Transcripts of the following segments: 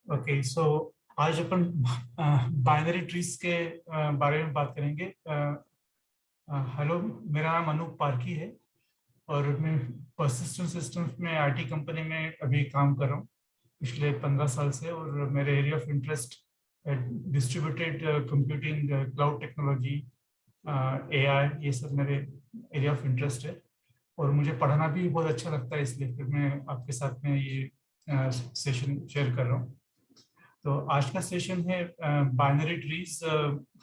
Okay so आज अपन binary trees के बारे में बात करेंगे। हेलो, मेरा नाम अनूप पारकी है और मैं परसिस्टेंट सिस्टम्स में आईटी कंपनी में अभी काम कर रहा हूँ पिछले 15 साल से। और मेरे area of interest distributed computing, cloud technology, AI, ये सब मेरे एरिया ऑफ इंटरेस्ट है। और मुझे पढ़ना भी बहुत अच्छा लगता है, इसलिए फिर मैं आपके साथ में ये सेशन शेयर कर रहा हूँ। तो आज का सेशन है बाइनरी ट्रीज।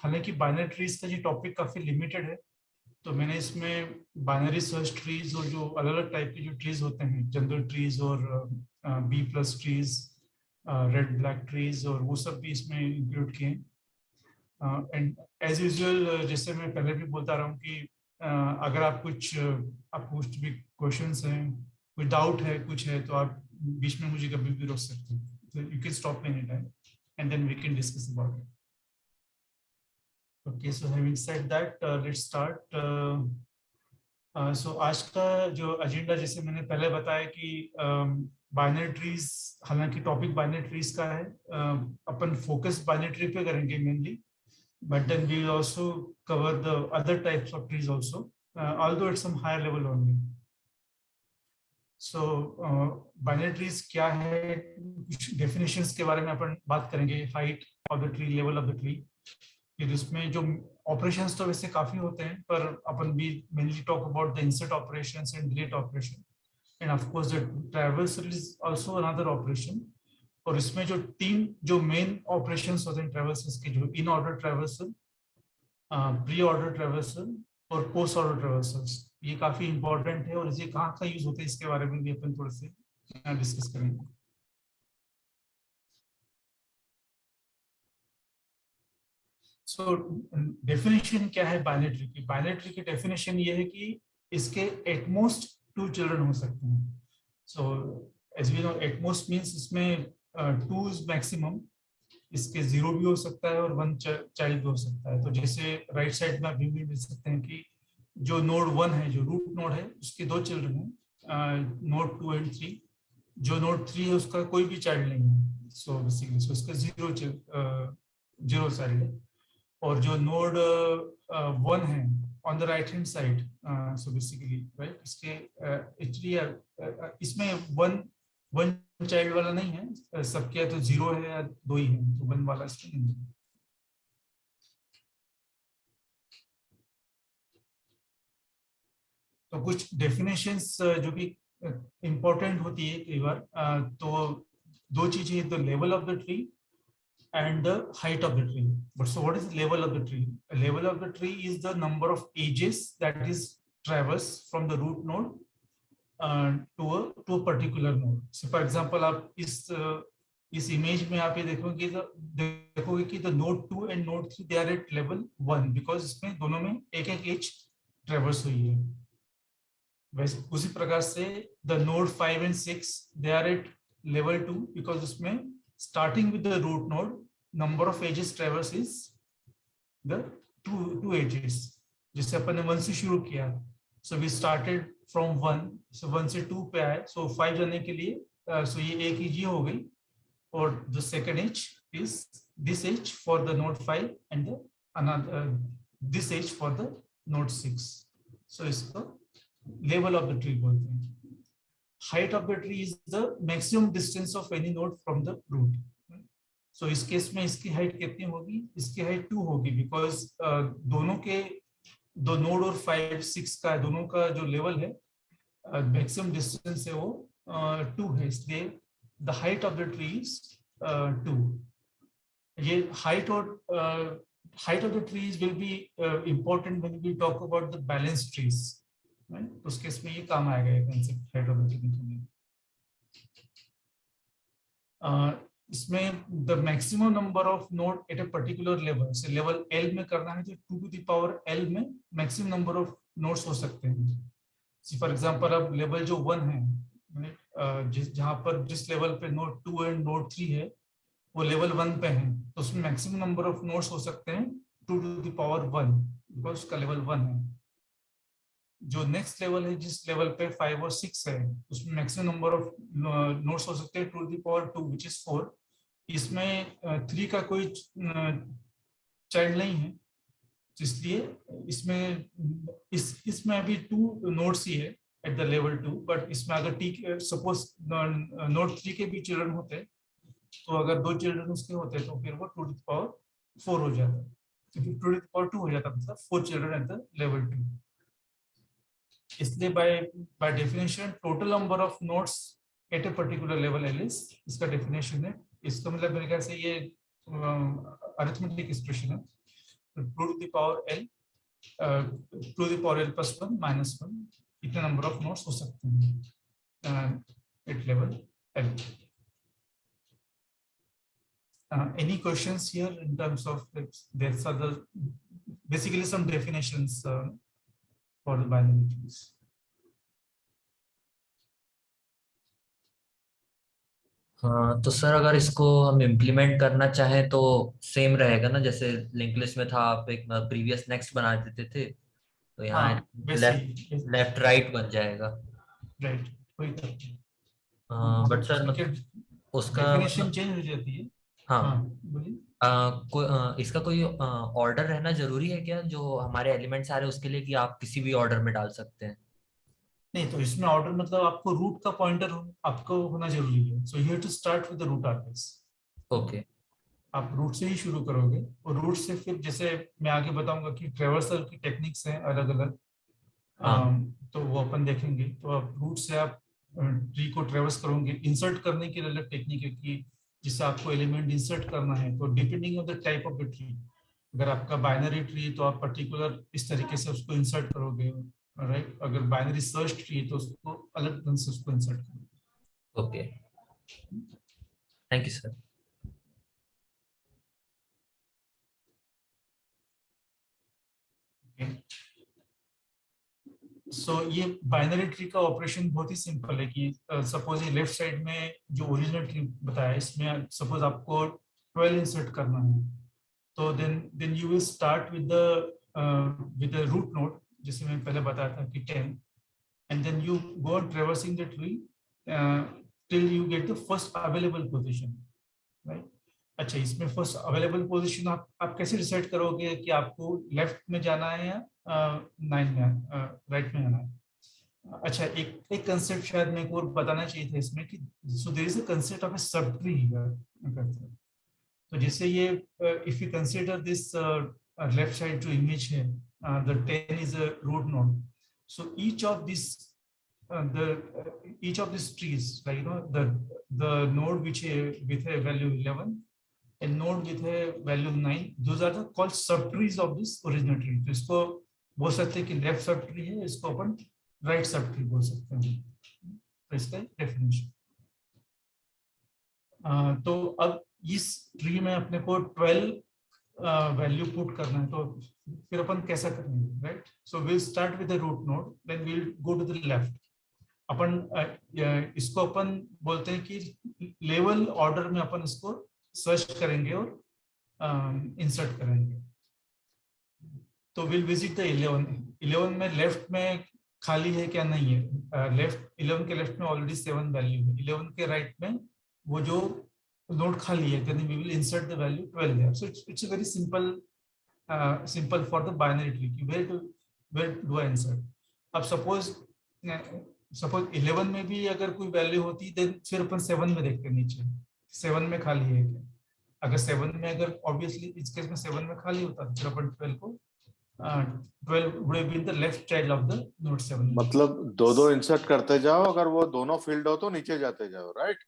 हालांकि बाइनरी ट्रीज का ये टॉपिक काफी लिमिटेड है, तो मैंने इसमें बाइनरी सर्च ट्रीज और जो अलग अलग टाइप के जो ट्रीज होते हैं, जनरल ट्रीज और B plus trees, red black trees, और वो सब भी इसमें इंक्लूड किए हैं। एंड एज यूजुअल, जैसे मैं पहले भी बोलता रहा हूँ कि अगर आपको कुछ भी क्वेश्चंस हैं, कोई डाउट है, कुछ है, तो आप बीच में मुझे कभी भी रोक सकते हैं। So you can stop me anytime, and then we can discuss about it. Okay, so having said that, let's start. So आज का जो एजेंडा, जैसे मैंने पहले बताया कि बाइनरी ट्रीज, हालांकि टॉपिक बाइनरी ट्रीज का है, अपन फोकस बाइनरी ट्री पे करेंगे mainly, but then we will also cover the other types of trees also, although at some higher level only. So binary trees क्या है, कुछ डेफिनेशंस के बारे में अपन बात करेंगे। Height of the tree, level of the tree, फिर उसमें जो ऑपरेशंस तो वैसे काफी होते हैं, पर अपन भी mainly talk about the insert operations and delete operation, end of course the traversal is also another operation. और इसमें जो तीन जो मेन ऑपरेशंस होते हैं ट्रैवर्सल्स के, जो in order traversal, pre order traversal और पोस्ट ऑर्डर ट्रैवर्सल्स, ये काफी इंपॉर्टेंट है। और ये कहाँ का यूज होता है, इसके बारे में भी अपन थोड़े से डिस्कस करेंगे। सो डेफिनेशन क्या है बाइनरी ट्री की? बाइनरी ट्री की डेफिनेशन ये है कि इसके एटमोस्ट 2 चिल्ड्रन हो सकते हैं। So as we know, at most means इसमें 2 इज मैक्सिमम। इसके 0 भी हो सकता है और 1 चाइल्ड भी हो सकता है। तो जैसे राइट साइड में आप भी देख सकते हैं कि जो नोड 1 है, जो रूट नोड है, उसके 2 चिल्ड्रन हैं, नोड 2 एंड 3। जो नोड 3 है, उसका कोई भी चाइल्ड नहीं है। सो बेसिकली उसका 0 चाइल्ड है। और जो नोड 1 है on the right hand side, so basically right, इसके एक्चुअली इसमें वन वन चाइल्ड वाला नहीं है, सबके या तो 0 है या 2 ही है, तो 1 वाला इसमें नहीं है। तो कुछ डेफिनेशंस जो कि इंपॉर्टेंट होती है कई बार, तो 2 चीजें, the level of the tree and the height of the tree. But so what is the level of the tree? The level of the tree is the number of edges that is traversed from the root node to a particular node. So for example, आप इस image में आप ये देखोगे कि the node 2 and node 3 they are at level 1 because इसमें दोनों में एक एक एज ट्रेवर्स हुई है। वैसे उसी प्रकार से the node 5 and 6 they are at level 2 because उसमें starting with the root node, number of edges traverse is the two edges. जिससे अपन ने 1 से शुरू किया, so we started from 1, so 1 से 2 पे आए, so 5 जाने के लिए, so ये एक एज हो गई, और the second edge is this edge for the node 5 and the another this edge for the node 6. so इसको level of the tree बोलते हैं। height of the tree is the maximum distance of any node from the root. So इस case में इसकी height कितनी होगी? इसकी height 2 होगी, बिकॉज दोनों के दो नोड और 5 6 का दोनों का जो लेवल है, मैक्सिमम डिस्टेंस है, वो 2 है, इसलिए the height of the tree is 2। ये height of the trees will be important when we talk about the balance trees. तो उस केस में ये काम आएगा, ये concept height of the tree. इसमें the maximum number of node at a particular level, से लेवल एल में करना है, तो 2 to the power एल में मैक्सिमम नंबर ऑफ नोड्स हो सकते हैं। फॉर एग्जांपल, अब लेवल जो 1 है, जहां पर जिस लेवल पे नोड 2 एंड नोड 3 है, वो लेवल 1 पे है, तो उसमें मैक्सिमम नंबर ऑफ नोड्स हो सकते हैं 2 to the power 1, बिकॉज उसका लेवल 1 है। जो नेक्स्ट लेवल है, जिस लेवल पे 5 और 6 है, उसमें मैक्सिमम नंबर ऑफ नोड्स हो सकते हैं 2 to the power 2, which is 4, इसमें 3 का कोई चाइल्ड नहीं है, तो इसलिए इसमें इसमें अभी 2 नोड्स ही है एट द लेवल 2, बट इसमें अगर टी सपोज नोड 3 के भी चिल्ड्रन होते, तो अगर 2 चिल्ड्रन उसके होते तो फिर वो 2 to the power 4 हो जाता, तो फिर 2 to the power 2 हो जाता, मतलब 4 चिल्ड्रन एट द लेवल 2। इसलिए by definition total number of nodes at a particular level L is, इसका डेफिनेशन है। इसका मतलब मेरे ख्याल से ये अरिथमेटिक एक्सप्रेशन है, 2 to the power l 2 to the power l plus 1 minus 1, इतने नंबर ऑफ नोड्स हो सकते हैं at level l। Any questions here in terms of there's other basically some definitions for the binary trees? हाँ तो sir अगर इसको हम implement करना चाहें तो सेम रहेगा ना, जैसे लिंक लिस्ट में था आप एक प्रीवियस नेक्स्ट बना देते थे, तो यहाँ हाँ लेफ्ट लेफ्ट राइट बन जाएगा। राइट, वही करते हैं। बट सर उसमें क्या उसका डेफिनेशन मतलब चेंज हो जाती है। हाँ हाँ बोलिए। इसका कोई ऑर्डर रहना जरूरी है क्या, जो हमारे एलिमेंट्स आ रहे हैं उसके लिए, कि आप किसी भी ऑर्डर में डाल सकते हैं? नहीं, तो इसमें ऑर्डर मतलब आपको रूट का पॉइंटर आपको होना जरूरी है, so you have to start with the root address. Okay. आप रूट से ही शुरू करोगे, और रूट से फिर जैसे मैं आगे बताऊंगा कि ट्रेवर्सल की टेक्निक्स हैं अलग अलग, हाँ तो वो अपन देखेंगे। तो आप रूट से आप ट्री को ट्रेवर्स करोगे, इंसर्ट करने की अलग टेक्निक है कि जिससे आपको एलिमेंट इंसर्ट करना है, तो depending on the type of the tree, अगर आपका बाइनरी ट्री है तो आप पर्टिकुलर इस तरीके से उसको इंसर्ट करोगे, राइट। अगर बाइनरी सर्च ट्री है तो उसको अलग ढंग से उसको इंसर्ट करोगे। Okay, thank you sir. So ये बाइनरी ट्री का ऑपरेशन बहुत ही सिंपल है कि सपोज ये लेफ्ट साइड में जो ओरिजिनल ट्री बताया, इसमें सपोज आपको 12 इंसर्ट करना है, तो then you will start with the root node, जैसे मैं पहले बताया था कि 10, and then you go on traversing the tree till you get the first available position, right. अच्छा, इसमें फर्स्ट अवेलेबल पोजीशन आप कैसे डिसाइड करोगे कि आपको लेफ्ट में जाना है या 9 में राइट में जाना है? अच्छा, एक एक कंसेप्ट शायद मेरे को और बताना चाहिए था इसमें कि so there is a concept of a sub tree here. तो जैसे ये if you consider this left side जो इमेज है, the 10 is a root node, so each of these trees, like the node which with a value 11 and node with a value 9, those are the called subtrees of this original tree। तो इसको बोल सकते हैं कि left sub tree है, इसको अपन right sub tree बोल सकते हैं। तो इसका डेफिनेशन, तो अब इस ट्री में अपने को 12 वैल्यू पुट करना है, तो फिर अपन कैसा करेंगे, right. So will start with the root node, then will go to the left. अपन इसको अपन बोलते हैं कि लेवल ऑर्डर में अपन इसको सर्च करेंगे और इंसर्ट करेंगे। तो विल विजिट द 11 में लेफ्ट में खाली है क्या, नहीं है। लेफ्ट 11 के लेफ्ट में ऑलरेडी 7 वैल्यू है, 11 के राइट में वो जो नोड खाली है, then we will insert the value 12 there. So it's a very simple for the binary tree कि वेयर डू आई इंसर्ट। अब सपोज 11 में भी अगर कोई वैल्यू होती, देन फिर अपन 7 में देखते हैं नीचे 7 में खाली है क्या। अगर 7 में, अगर ऑब्वियसली इस केस में 7 में खाली होता तो फिर अपन 12 को 12 would have been the left child of the node 7। मतलब दो दो इंसर्ट करते जाओ, अगर वो दोनों फील्ड हो तो नीचे जाते जाओ, राइट।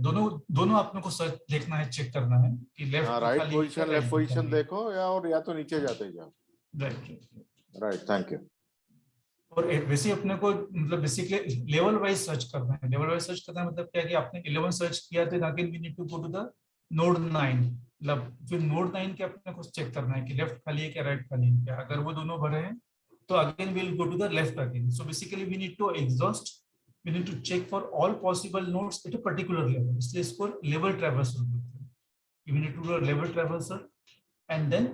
दोनों आपने को सर्च देखना है, चेक करना है कि left right position left position देखो, या तो नीचे जाते जाओ। Right, thank you. और वैसे अपने को मतलब बेसिकली लेवल वाइज सर्च करना है। लेवल वाइज सर्च करना है मतलब क्या है कि आपने 11 सर्च किया तो again we need to go to the node 9, मतलब फिर नोड 9 के अपने को चेक करना है कि लेफ्ट खाली है क्या, राइट खाली है क्या। अगर वो दोनों भरे हैं तो again will go to the left again. So basically we need to exhaust, we need to check for all possible nodes at a particular level, इसलिए इसको लेवल ट्रैवर्सल बोलते हैं। We need to do level traversal and then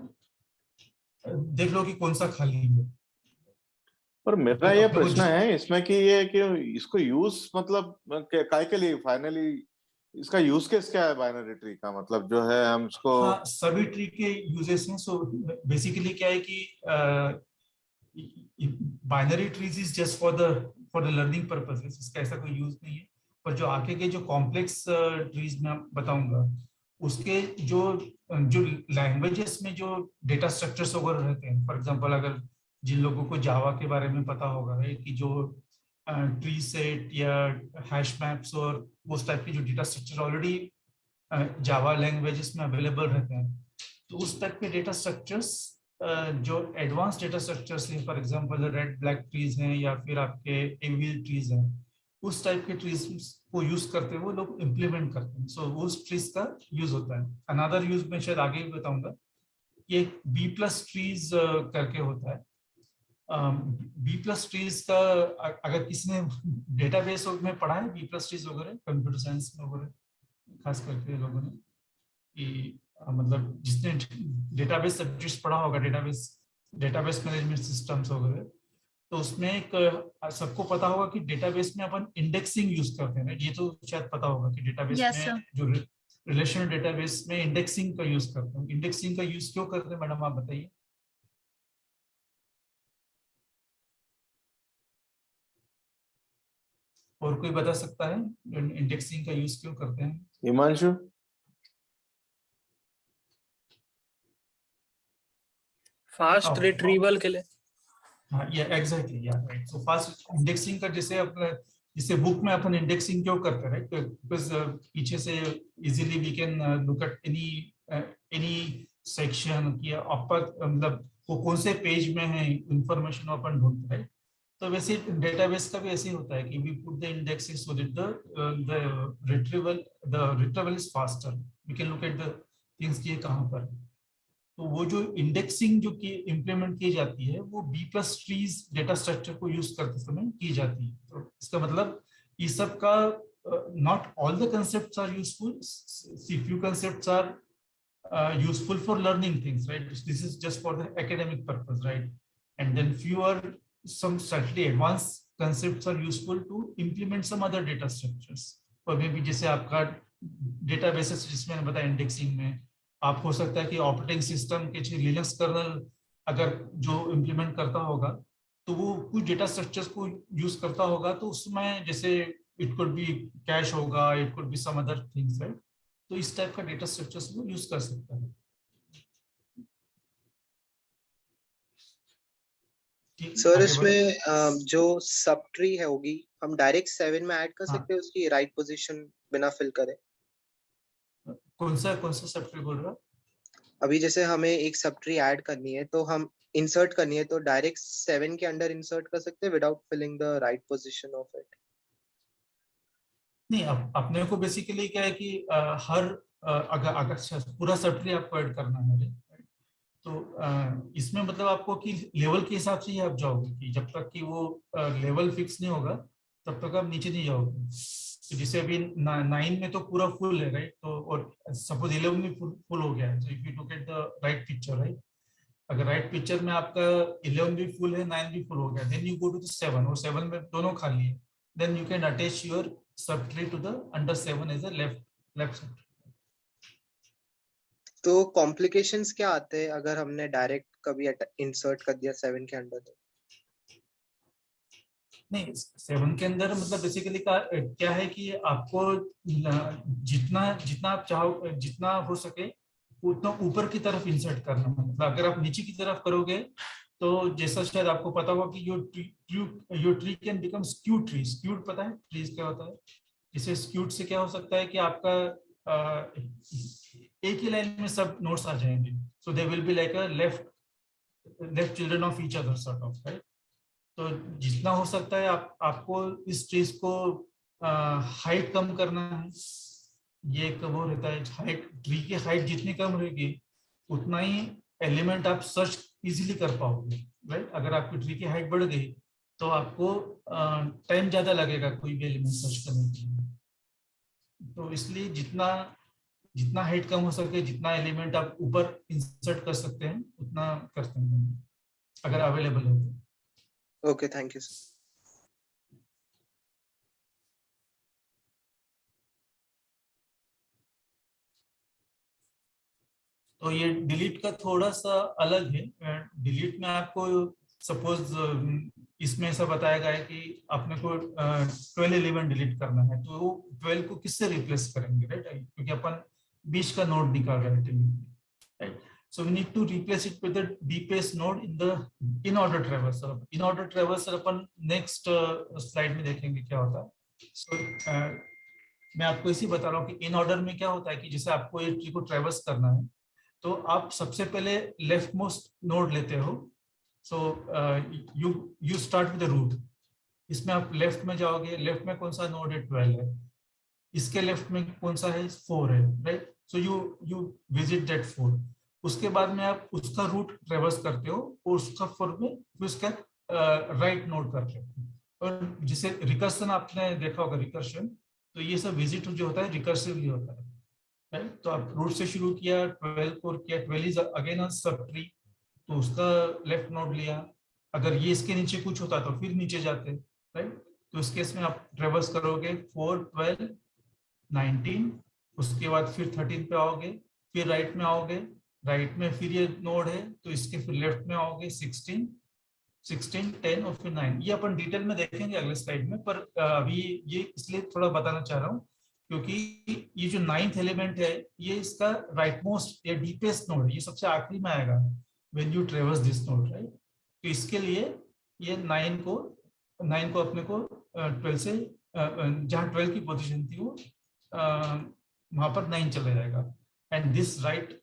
देख लो कि कौन सा खाली है। पर मेरा ये प्रश्न है इसमें कि ये कि इसको यूज मतलब काय के लिए फाइनली इसका यूज केस क्या है बाइनरी ट्री का? मतलब जो है हम इसको हाँ, सभी ट्री के यूजेस हैं. सो बेसिकली क्या है कि binary trees is just for the learning purposes. इसका ऐसा कोई यूज नहीं है. पर जो आगे के जो कॉम्प्लेक्स ट्रीज मैं बताऊंगा, उसके जो जो लैंग्वेजेस में जो डेटा स्ट्रक्चर्स वगैरह रहते हैं, फॉर एग्जांपल अगर जिन लोगों को जावा के बारे में पता होगा है कि जो ट्री सेट या हैश मैप्स और उस टाइप की जो डेटा स्ट्रक्चर ऑलरेडी जावा लैंग्वेजेस में अवेलेबल रहते हैं, तो उस टाइप के डेटा स्ट्रक्चर्स जो एडवांस डेटा स्ट्रक्चर्स हैं, for example red black trees हैं या फिर आपके एविल ट्रीज हैं, उस टाइप के ट्रीज को यूज करते हुए लोग इम्प्लीमेंट करते हैं. सो उस ट्रीज का यूज होता है. अनदर यूज में शायद आगे भी बताऊंगा. ये बी प्लस ट्रीज करके होता है. बी प्लस ट्रीज का अगर किसी ने डेटाबेस में पढ़ा है बी प्लस ट्रीज वगैरह कंप्यूटर साइंस में वगैरह, खास करके लोगों ने, कि मतलब जिसने डेटाबेस सब्जेक्ट्स पढ़ा होगा, डेटाबेस मैनेजमेंट सिस्टम्स वगैरह, तो उसमें एक सबको पता होगा कि डेटाबेस में अपन इंडेक्सिंग यूज करते हैं. ये तो शायद पता होगा कि डेटाबेस में जो रिलेशनल डेटाबेस में इंडेक्सिंग का यूज करते हैं. इंडेक्सिंग का यूज क्यों करते हैं मैडम, आप बताइए. और कोई बता सकता है इंडेक्सिंग का यूज क्यों करते हैं? हिमांशु? फास्ट रिट्रीवल के लिए. हाँ, या एग्जैक्टली, या राइट. सो फास्ट इंडेक्सिंग का जैसे अपने जिसे बुक में अपन इंडेक्सिंग क्यों करते हैं, राइट? बिकॉज पीछे से easily we can look at any section की मतलब वो कौन से पेज में है इंफॉर्मेशन अपन ढूंढते हैं. तो वैसे डेटाबेस का भी ऐसे ही होता है कि we put the indexing so that the retrieval is faster. We can look at the things की कहाँ पर. तो वो जो इंडेक्सिंग जो की इम्प्लीमेंट की जाती है वो B plus trees data structure को यूज करते समय की जाती है. तो इसका मतलब ये सब का not all the concepts are useful. Few concepts are useful for learning things, right? This is just for the academic purpose, right? And then fewer some slightly advanced concepts are useful to implement some other data structures. और maybe जैसे आपका databases जिसमें मैंने बताया indexing में, आप हो सकता है कि ऑपरेटिंग सिस्टम के लिनक्स कर्नल अगर जो इम्प्लीमेंट करता होगा तो वो कुछ डेटा स्ट्रक्चर्स को यूज करता होगा, तो उसमें जैसे इट कुड बी कैश होगा, it could be some other things, right? तो इस टाइप का डेटा स्ट्रक्चर्स को यूज कर सकता है. सर इसमें जो सब ट्री है होगी, हम डायरेक्ट 7 में ऐड कर सकते हैं उसकी राइट पोजीशन बिना फिल करे? कौन सा सब ट्री बोल रहा? अभी जैसे हमें एक सब ट्री ऐड करनी है तो हम इंसर्ट करनी है, तो डायरेक्ट 7 के अंदर इंसर्ट कर सकते हैं without filling the right position of it? नहीं, अपने को बेसिकली क्या है कि अगर पूरा सब ट्री आपको ऐड करना है तो इसमें मतलब आपको कि लेवल के हिसाब से ही आप जाओगे कि जब तक कि वो लेवल फिक्स नहीं होगा तब तक आप नीचे नहीं जाओगे. तो जैसे अभी 9 में तो पूरा फुल है, राइट? तो और सपोज 11 में फुल हो गया है. So if you look at the right picture, right, अगर राइट पिक्चर में आपका 11 भी फुल है, 9 भी फुल हो गया, then you go to the 7 और 7 में दोनों खाली है, then you can attach your sub tree to the under 7 as a left sub tree. तो कॉम्प्लिकेशंस क्या आते हैं अगर हमने डायरेक्ट कभी इंसर्ट कर दिया 7 के अंदर? तो नहीं, 7 के अंदर मतलब बेसिकली क्या है कि आपको जितना आप चाहो, जितना हो सके उतना ऊपर की तरफ इंसर्ट करना. मतलब अगर आप नीचे की तरफ करोगे तो जैसा शायद आपको पता होगा कि your tree can become skewed tree. Skewed पता है ट्रीज क्या होता है? जैसे स्क्यूड से क्या हो सकता है कि आपका एक ही लाइन में सब नोट्स आ जाएंगे. So they will be like a left children of each other sort of, right? तो जितना हो सकता है आपको इस ट्रीज को हाइट कम करना है. ये एक वो रहता है, हाइट, ट्री की हाइट जितनी कम रहेगी उतना ही एलिमेंट आप सर्च इजीली कर पाओगे, राइट? अगर आपकी ट्री की हाइट बढ़ गई तो आपको टाइम ज्यादा लगेगा कोई भी एलिमेंट सर्च करने के लिए. तो इसलिए जितना हाइट कम हो सके, जितना एलिमेंट आप ऊपर इंसर्ट कर सकते हैं उतना करते हैं अगर अवेलेबल है तो. Okay, thank you, sir. तो ये डिलीट का थोड़ा सा अलग है। डिलीट में आपको सपोज इसमें ऐसा बताया गया है कि आपने को 12 एलिमेंट डिलीट करना है, तो 12 को किससे रिप्लेस करेंगे, राइट? क्योंकि अपन 20 का नोड निकाल रहे हैं, right? So we need to replace it with the deepest node in the in-order traversal. In-order traversal upon next slide में देखेंगे क्या होता है। So मैं आपको इसी बता रहा हूँ कि इन ऑर्डर में क्या होता है कि जैसे आपको एक ट्री को ट्रेवर्स करना है, तो आप सबसे पहले लेफ्ट मोस्ट नोड लेते हो। So you start with the root. इसमें आप लेफ्ट में जाओगे, लेफ्ट में कौन सा नोड है, 12 है। इसके लेफ्ट में कौन सा है, 4 है, right? So you visit that 4। उसके बाद में आप उसका रूट ट्रेवर्स करते हो और उसका 4 में उसका राइट नोड करते हो। और जिसे रिकर्शन आपने देखा होगा, रिकर्शन, तो ये सब विजिट जो होता है रिकर्सिवली होता है, राइट? तो आप रूट से शुरू किया, 12 को किया, 12 is again a sub tree, तो उसका लेफ्ट नोड लिया। अगर ये इसके नीचे कुछ होता तो फिर नीचे जाते, राइट? तो इस केस में आप ट्रेवर्स करोगे 4, 12, 19, उसके बाद फिर 13 पे आओगे, फिर राइट में आओगे, राइट में फिर ये नोड है तो इसके फिर लेफ्ट में आओगे 16, 10 और फिर 9। ये अपन डिटेल में देखेंगे अगले स्लाइड में, पर अभी ये इसलिए थोड़ा बताना चाह रहा हूँ क्योंकि ये जो 9th एलिमेंट है ये इसका राइट मोस्ट या डीपेस्ट नोड है, ये सबसे आखिरी में आएगा when you ट्रेवर्स this node, right? तो इसके लिए ये 9 को अपने को 12 से जहाँ 12 की पोजीशन थी वो वहां पर 9 चला जाएगा, एंड दिस राइट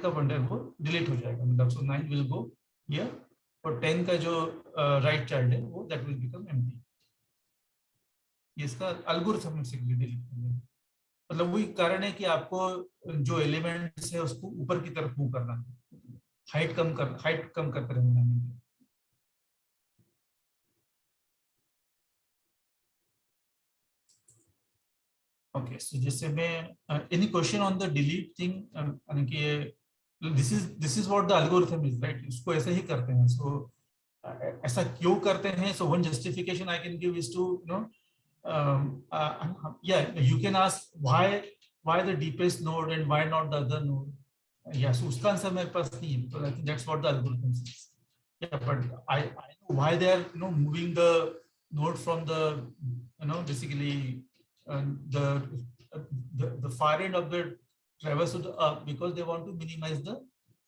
का बंडल वो डिलीट हो जाएगा, मतलब सो 9 विल गो हियर और 10 का जो राइट चाइल्ड है वो दैट विल बिकम एम्प्टी। ये इसका एल्गोरिथम बेसिकली डिलीट करना है। मतलब वही कारण है कि आपको जो एलिमेंट्स है उसको ऊपर की तरफ मूव करना है, हाइट कम करते रहना है। ओके, सो जैसे मैं any question on the delete thing, यानी कि this is what the algorithm is, right? इसको ऐसे ही करते हैं। सो ऐसा क्यों करते हैं? So one justification I can give is to you can ask why the deepest node and why not the other node. So उसका आंसर मेरे पास नहीं है, because I think that's what the algorithm says. But I know why they are moving the node from the basically the far end of the traverse to the up, because they want to minimize the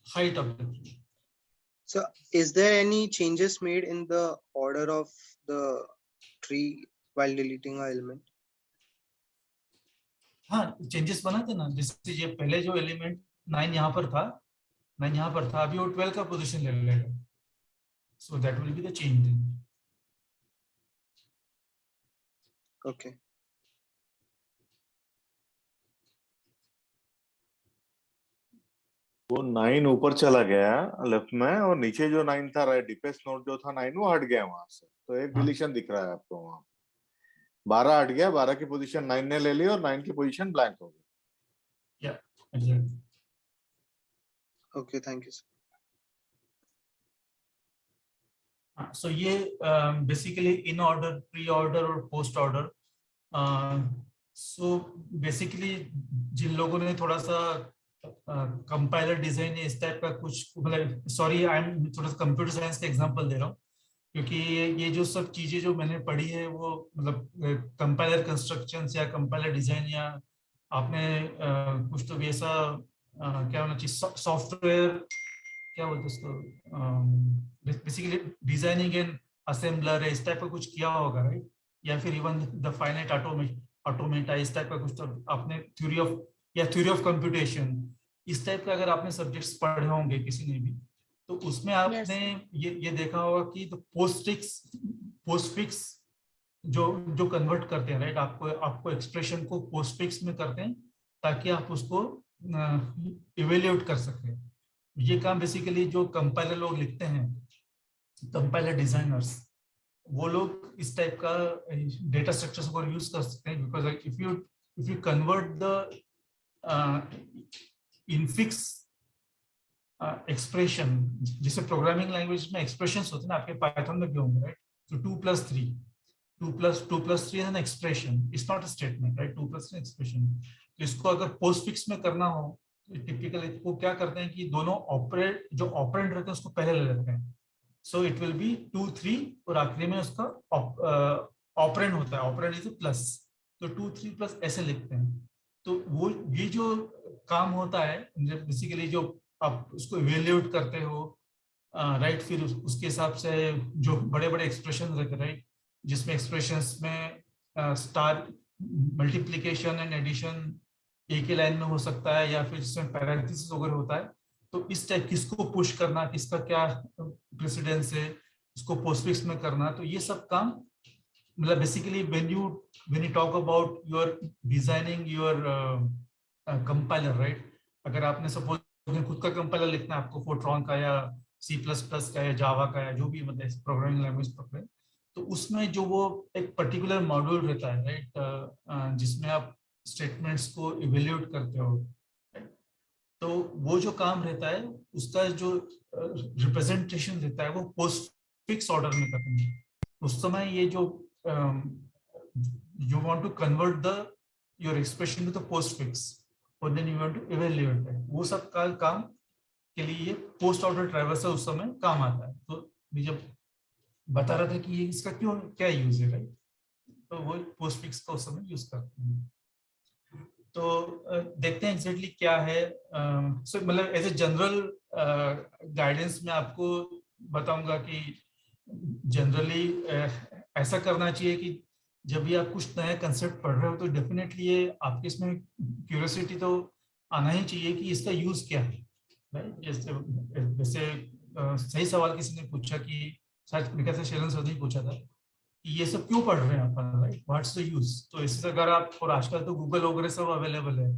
height of the tree. So is there any changes made in the order of the tree while deleting an element? हाँ, changes बनाते ना, जैसे ये पहले जो element 9 यहाँ पर था, अभी वो 12 का पोजीशन ले लेगा, so that will be the change. Okay, वो 9 ऊपर चला गया लेफ्ट में और नीचे जो 9 था, राइट डीपेस्ट नोड जो था 9 वो हट गया वहां से, तो एक डिलीशन दिख रहा है आपको वहां। 12 हट गया, 12 की पोजीशन 9 ने ले ली और 9 की पोजीशन ब्लैंक हो गई। या exactly. Okay, thank you sir. So ये basically in order, pre order और पोस्ट ऑर्डर। सो बेसिकली जिन लोगों ने थोड़ा सा कंपाइलर डिजाइन इस टाइप का कुछ, मतलब सॉरी आई एम थोड़ा सा कंप्यूटर साइंस का एग्जांपल दे रहा हूँ क्योंकि ये जो सब चीजें जो मैंने पढ़ी है वो मतलब कंपाइलर कंस्ट्रक्शन या कंपाइलर डिजाइन, या आपने कुछ तो भी ऐसा क्या होना चाहिए, सॉफ्टवेयर क्या बोलते उसको, बेसिकली डिजाइनिंग एंड असेंबलर इस टाइप का कुछ किया होगा, राइट? या फिर इवन द फाइनाइट ऑटोमेटा इस टाइप का कुछ तो आपने थ्योरी ऑफ कंप्यूटेशन इस टाइप का अगर आपने सब्जेक्ट्स पढ़े होंगे किसी ने भी, तो उसमें आपने ये देखा होगा कि तो पोस्टफिक्स जो कन्वर्ट करते हैं, राइट? आपको एक्सप्रेशन को पोस्टफिक्स में करते हैं ताकि आप उसको इवेल्युएट कर सकें। ये काम बेसिकली जो कंपाइलर लोग लिखते हैं, कंपाइलर डिजाइनर्स, वो लोग इस टाइप का डेटा स्ट्रक्चर्स को यूज कर सकते हैं, because if you convert the infix expression, जिसे प्रोग्रामिंग लैंग्वेज में एक्सप्रेशंस होते हैं ना, आपके पाइथन में भी होंगे, राइट? तो 2 + 3 is an expression, it's not a statement, right? 2 + 3 expression. तो इसको अगर पोस्टफिक्स में करना हो टिपिकल वो क्या करते हैं कि दोनों ऑपरेट जो ऑपरेंड रहते हैं उसको पहले ले लेते हैं. सो इट विल बी 2 3 और आखिरी में उसका ऑपरेंड होता है. ऑपरेंड इज प्लस, तो 2 3 प्लस ऐसे लिखते हैं. तो वो ये जो काम होता है बेसिकली जो आप उसको इवेल्यूएट करते हो राइट, फिर उसके हिसाब से जो बड़े बड़े एक्सप्रेशन रहते हैं राइट, जिसमें एक्सप्रेशंस में स्टार मल्टीप्लिकेशन एंड एडिशन एक ही लाइन में हो सकता है, या फिर जिसमें पैरेंथेसिस वगैरह होता है. तो इस टाइप किसको पुश करना, किसका क्या प्रेसिडेंस है, उसको पोस्टफिक्स में करना. तो ये सब काम मतलब basically when you talk about your designing your compiler right, अगर आपने सपोज खुद का कंपाइलर लिखना है आपको फोर्ट्रॉन का या C++ का या जावा का या जो भी मतलब प्रोग्रामिंग लैंग्वेज पकड़े, तो उसमें जो वो एक पर्टिकुलर मॉड्यूल रहता है राइट, जिसमें आप स्टेटमेंट्स को इवेल्यूएट करते हो. तो वो जो काम रहता है उसका जो रिप्रेजेंटेशन रहता है वो पोस्टफिक्स ऑर्डर में करते हैं. उस समय ये जो you want to convert the your expression to the postfix और then you want to evaluate that, वो सब का काम के लिए ये पोस्ट ऑर्डर ट्रैवर्सल उस समय काम आता है. तो मैं जब बता रहा था कि ये इसका क्यों क्या यूज है राइट, तो वो पोस्टफिक्स का उस समय यूज करते हैं. तो देखते हैं एग्जैक्टली क्या है. सो मतलब एज ए जनरल गाइडेंस में आपको बताऊंगा कि जनरली ऐसा करना चाहिए कि जब भी आप कुछ नया कंसेप्ट पढ़ रहे हो तो डेफिनेटली ये आपके इसमें क्यूरियोसिटी तो आना ही चाहिए कि इसका यूज क्या है राइट. जैसे सही सवाल किसी ने पूछा कि शायद मेरे ख्याल से शैलन सर ने पूछा था कि ये सब क्यों पढ़ रहे हैं अपन राइट, व्हाट्स द यूज. तो इससे अगर आप, और आजकल तो गूगल वगैरह सब अवेलेबल है,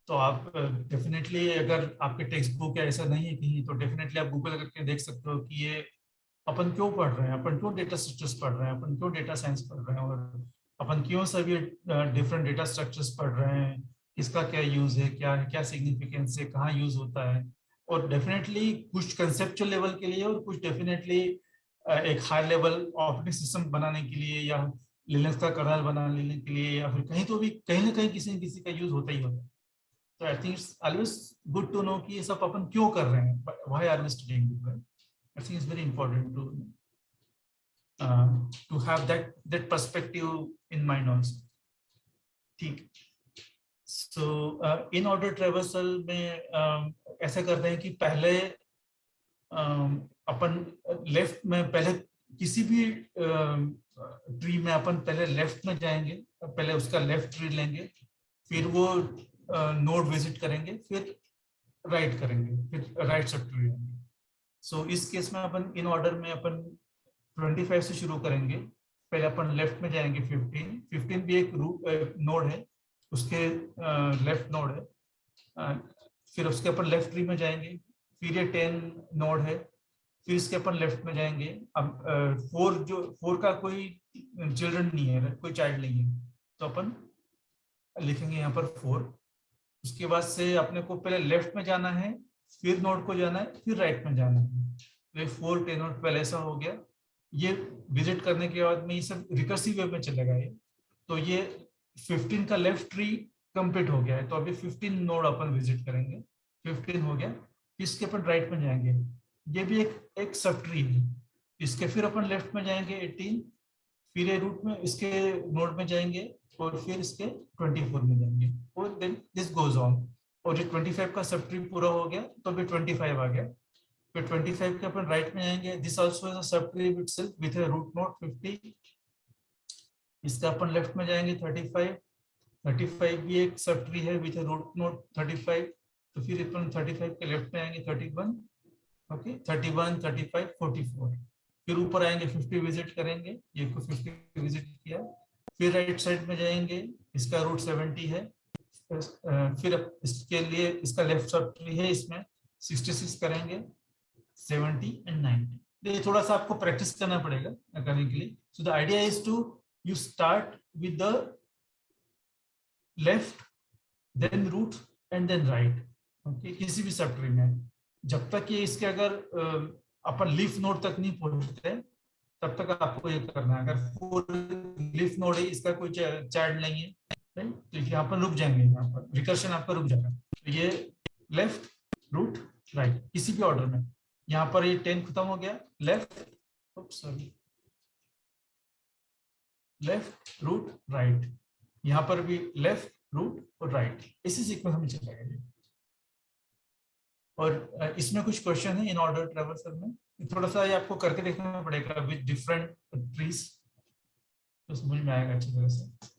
तो आप डेफिनेटली अगर आपके टेक्स्ट बुक या ऐसा नहीं है कहीं, तो डेफिनेटली आप गूगल करके देख सकते हो कि ये अपन क्यों पढ़ रहे हैं, अपन क्यों डेटा स्ट्रक्चर्स पढ़ रहे हैं, अपन क्यों डेटा साइंस पढ़ रहे हैं, और अपन क्यों सभी डिफरेंट डेटा स्ट्रक्चर्स पढ़ रहे हैं, किसका क्या यूज है, क्या सिग्निफिकेंस है, कहाँ यूज होता है. और डेफिनेटली कुछ कंसेप्चुअल लेवल के लिए और कुछ डेफिनेटली एक हाई लेवल ऑपरेटिंग सिस्टम बनाने के लिए या लिनक्स का कर्नल बनाने के लिए, या फिर कहीं तो भी कहीं ना कहीं किसी न किसी का यूज होता ही होता है. तो I think it's always good to know कि ये सब अपन क्यों कर रहे हैं, why are we studying this. I think it's very important to have that perspective in mind also. ठीक. सो इन ऑर्डर ट्रैवर्सल में ऐसा करते हैं कि पहले अपन लेफ्ट में पहले किसी भी ट्री में अपन पहले लेफ्ट में जाएंगे, पहले उसका लेफ्ट ट्री लेंगे, फिर वो नोड विजिट करेंगे, फिर राइट करेंगे, फिर राइट सब ट्री लेंगे. सो इस केस में अपन इन ऑर्डर में अपन 25 से शुरू करेंगे. पहले अपन लेफ्ट में जाएंगे 15 भी एक नोड है, उसके लेफ्ट नोड है. फिर उसके अपन लेफ्ट ट्री में जाएंगे, फिर ये 10 नोड है, फिर इसके अपन लेफ्ट में जाएंगे. अब 4 का कोई चिल्ड्रन नहीं है, कोई चाइल्ड नहीं है, तो अपन लिखेंगे यहाँ पर 4. उसके बाद से अपने को पहले लेफ्ट में जाना है, फिर नोड को जाना है, फिर राइट में जाना है. तो ये 4 10 नोड पहले ऐसा हो गया. ये विजिट करने के बाद में ये सब रिकर्सिव वे में चलेगा ये. तो ये 15 का लेफ्ट ट्री कंप्लीट हो गया है. तो अभी 15 नोड अपन विजिट करेंगे. 15 हो गया, इसके अपन राइट में जाएंगे, ये भी एक सब ट्री है. इसके फिर अपन लेफ्ट में जाएंगे 18, फिर ये रूट में इसके नोड में जाएंगे, और फिर इसके 24 में जाएंगे, और देन दिस गोज ऑन. और ये 25 का सब ट्री पूरा हो गया, तो अभी 25 आ गया. फिर 25 के अपन राइट में जाएंगे, this also is a sub tree itself with a root node 50. इसका अपन लेफ्ट में जाएंगे 35 भी एक सब ट्री है विद अ रूट नोड 35. तो फिर अपन 35 के लेफ्ट में आएंगे 31, ओके 31 35 44. फिर ऊपर आएंगे 50 विजिट करेंगे, ये को 50 विजिट किया. फिर राइट साइड में जाएंगे, इसका रूट 70 है. फिर इसके लिए इसका लेफ्ट सब ट्री है, इसमें 66 करेंगे, 70 एंड 90. ये थोड़ा सा आपको प्रैक्टिस करना पड़ेगा करने के लिए. So the idea is to you start with the left, then root and then right. Okay, किसी भी सब ट्री में जब तक ये इसके अगर अपन लीफ नोड तक नहीं पहुंचते तब तक आपको ये करना है. अगर फुल लीफ नोड है, इसका कोई चाइल्ड नहीं है, तो यहाँ पर रुक जाएंगे, यहाँ पर रिकर्शन आपका रुक जाएगा. तो ये लेफ्ट रूट राइट, किसी भी ऑर्डर में। यहाँ पर ये 10 खत्म हो गया, left sorry left root right, यहाँ पर भी लेफ्ट रूट और राइट, इसी सीक्वेंस में चलेगा। और इसमें कुछ क्वेश्चन है इन ऑर्डर ट्रेवर्सल में, थोड़ा सा ये आपको करके देखना पड़ेगा विद डिफरेंट ट्रीज, तो समझ में आएगा अच्छी तरह से।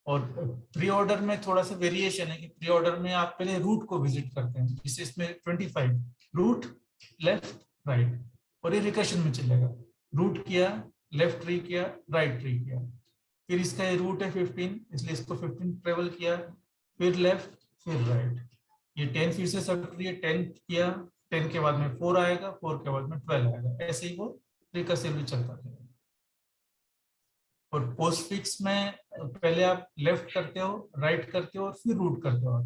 और प्री ऑर्डर में थोड़ा सा वेरिएशन है कि प्री ऑर्डर में आप पहले रूट को विजिट करते हैं, जिससे इसमें 25 रूट लेफ्ट राइट, और ये रिकर्शन में चलेगा, रूट किया, लेफ्ट ट्री किया, राइट ट्री किया, फिर इसका ये रूट है 15, इसलिए इसको 15 ट्रेवल किया, फिर लेफ्ट फिर राइट, ये 10 फिर से सब ट्री 10 किया, 10 के बाद में 4 आएगा, 4 के बाद में 12 आएगा, ऐसे ही वो रिकर्सिवली चलता है। और पोस्ट फिक्स में पहले आप लेफ्ट करते हो, राइट करते हो और फिर रूट करते हो।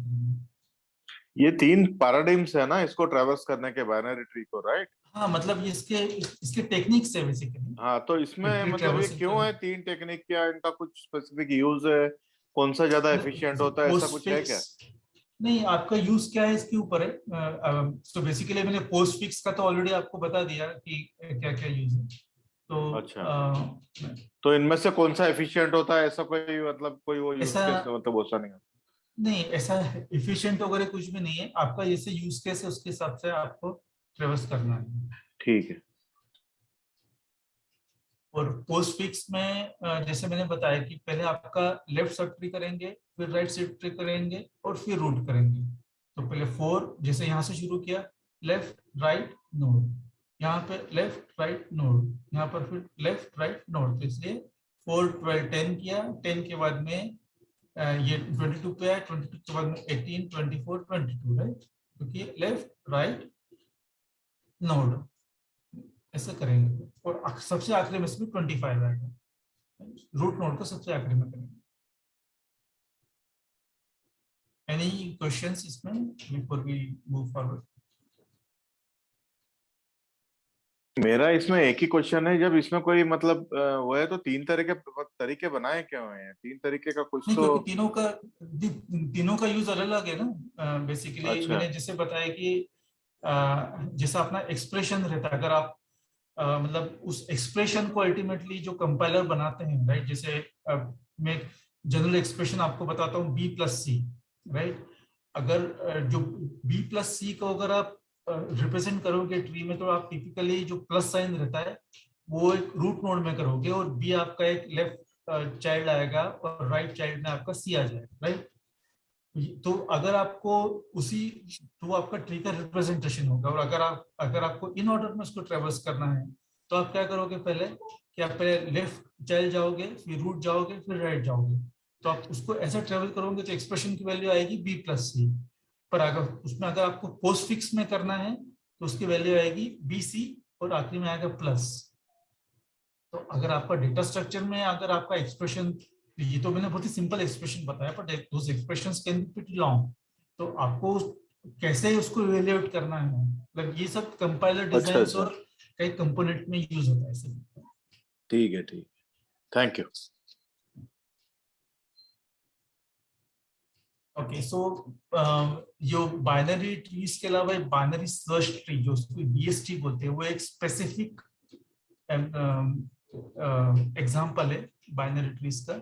ये 3 पैराडाइम्स है ना इसको ट्रैवर्स करने के बाइनरी ट्री को, राइट? हाँ, मतलब इसके टेक्निक्स है बेसिकली। हाँ, तो इसमें ट्री मतलब ये ट्रैवर्सिंग क्यों है 3 टेक्निक, क्या इनका कुछ स्पेसिफिक यूज है, कौन सा ज्यादा एफिशिएंट होता है, ऐसा कुछ है क्या? नहीं, आपका यूज क्या है इसके ऊपर है। तो बेसिकली मैंने पोस्ट फिक्स का तो ऑलरेडी आपको बता दिया कि क्या क्या यूज है। तो अच्छा, तो इनमें से कौन सा एफिशिएंट होता है, ऐसा कोई मतलब कोई वो यूज केस मतलब ऐसा नहीं है? नहीं, ऐसा एफिशिएंट वगैरह कुछ भी नहीं है, आपका जैसे यूज केस है उसके हिसाब से आपको ट्रेवर्स करना है। ठीक है। और पोस्ट फिक्स में जैसे मैंने बताया कि पहले आपका लेफ्ट सब ट्री करेंगे, फिर राइट सब ट्री करेंगे और फिर रूट करेंगे। तो पहले 4 जैसे यहाँ से शुरू किया, लेफ्ट राइट नोड, यहाँ पे लेफ्ट राइट नोड, यहाँ पर फिर लेफ्ट राइट नोड, तो इसलिए 4 12 10 किया, 10 के बाद में ये 22 पे आया, 22 के बाद में 18 24 22, राइट, क्योंकि लेफ्ट राइट नोड ऐसा करेंगे। और सबसे आखिरी में इसमें 25 आएगा, रूट नोड को सबसे आखिरी में करेंगे। एनी क्वेश्चंस इसमें बिफोर वी मूव फॉरवर्ड? मेरा इसमें एक ही क्वेश्चन है, जब इसमें कोई मतलब वो है तो 3 तरीके बनाए क्यों हैं? 3 तरीके का कुछ नहीं, तो क्योंकि तीनों का यूज अलग अलग है ना। बेसिकली अच्छा। मैंने जैसे बताया कि जैसा अपना एक्सप्रेशन रहता है, अगर आप मतलब उस एक्सप्रेशन को अल्टीमेटली जो कंपाइलर बनाते हैं, राइट, जैसे मैं जनरल एक्सप्रेशन आपको बताता हूँ B+C, राइट। अगर जो B+C को अगर आप रिप्रेजेंट करोगे ट्री में, तो आप टिपिकली जो प्लस साइन रहता है वो एक रूट नोड में करोगे, और B आपका एक लेफ्ट चाइल्ड आएगा और राइट चाइल्ड में आपका C आ जाएगा, राइट। तो अगर आपको उसी, तो आपका ट्री का रिप्रेजेंटेशन होगा। और अगर आपको इन ऑर्डर में उसको ट्रेवर्स करना है, तो आप क्या करोगे पहले कि आप पहले लेफ्ट चाइल्ड जाओगे, फिर रूट जाओगे, फिर राइट जाओगे। तो आप उसको ऐसा ट्रेवल करोगे तो एक्सप्रेशन की वैल्यू आएगी B+C। पर अगर आपको पोस्ट फिक्स में करना है तो उसकी वैल्यू आएगी BC और आखिरी में आएगा प्लस। तो अगर आपका डेटा स्ट्रक्चर में अगर आपका एक्सप्रेशन, ये तो मैंने बहुत ही सिंपल एक्सप्रेशन बताया, पर those expressions can be pretty long, तो आपको कैसे उसको इवैल्यूएट करना है, मतलब ये सब कंपाइलर डिजाइन्स और कई कंपोनेंट में यूज होता है सब। ठीक है, थैंक यू। ओके, सो जो बाइनरी ट्रीज के अलावा बाइनरी सर्च ट्री जो BST बोलते हैं, वो एक स्पेसिफिक एग्जाम्पल है बाइनरी ट्रीज का,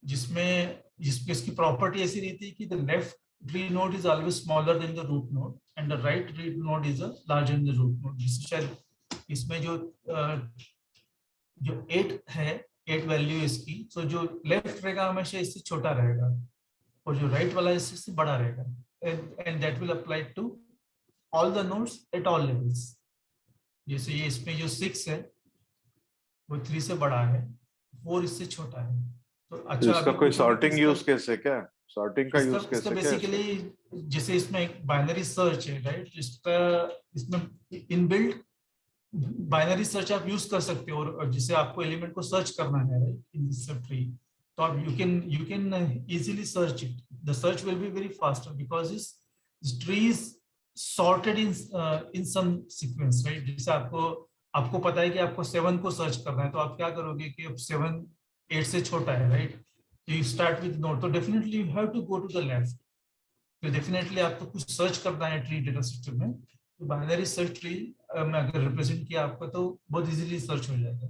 जिसमें इसकी प्रॉपर्टी ऐसी रहती है कि the left tree node is always smaller than the root node and the right tree node is larger than the root node. जिससे शायद इसमें जो 8 है, 8 वैल्यू इसकी, तो जो लेफ्ट रहेगा हमेशा इससे छोटा रहेगा और जो राइट वाला इससे बड़ा रहेगा, and that will apply to all the nodes at all levels. जैसे ये इसमें जो 6 है वो 3 से बड़ा है, 4 इससे छोटा है। तो अच्छा, इसका कोई सॉर्टिंग यूज केस है क्या? सॉर्टिंग का यूज केस है क्या? बेसिकली जैसे इसमें एक बाइनरी सर्च है, राइट, इसमें इनबिल्ट बाइनरी सर्च आप यूज कर सकते हो, और जिसे आपको एलिमेंट को सर्च करना है, राइट, इन दिस ट्री, तो आप you can easily search it. The search will be very faster because this tree is sorted in some sequence, right. जैसे आपको पता है कि आपको 7 को सर्च करना है, तो आप क्या करोगे कि अब 7 8 से छोटा है, राइट, तो यू स्टार्ट विद नोड, तो definitely you have to go to the left. तो डेफिनेटली आपको कुछ सर्च करना है ट्री डेटा स्ट्रक्चर में, तो बाइनरी सर्च ट्री में अगर रिप्रेजेंट किया आपका तो बहुत इजीली सर्च हो जाएगा।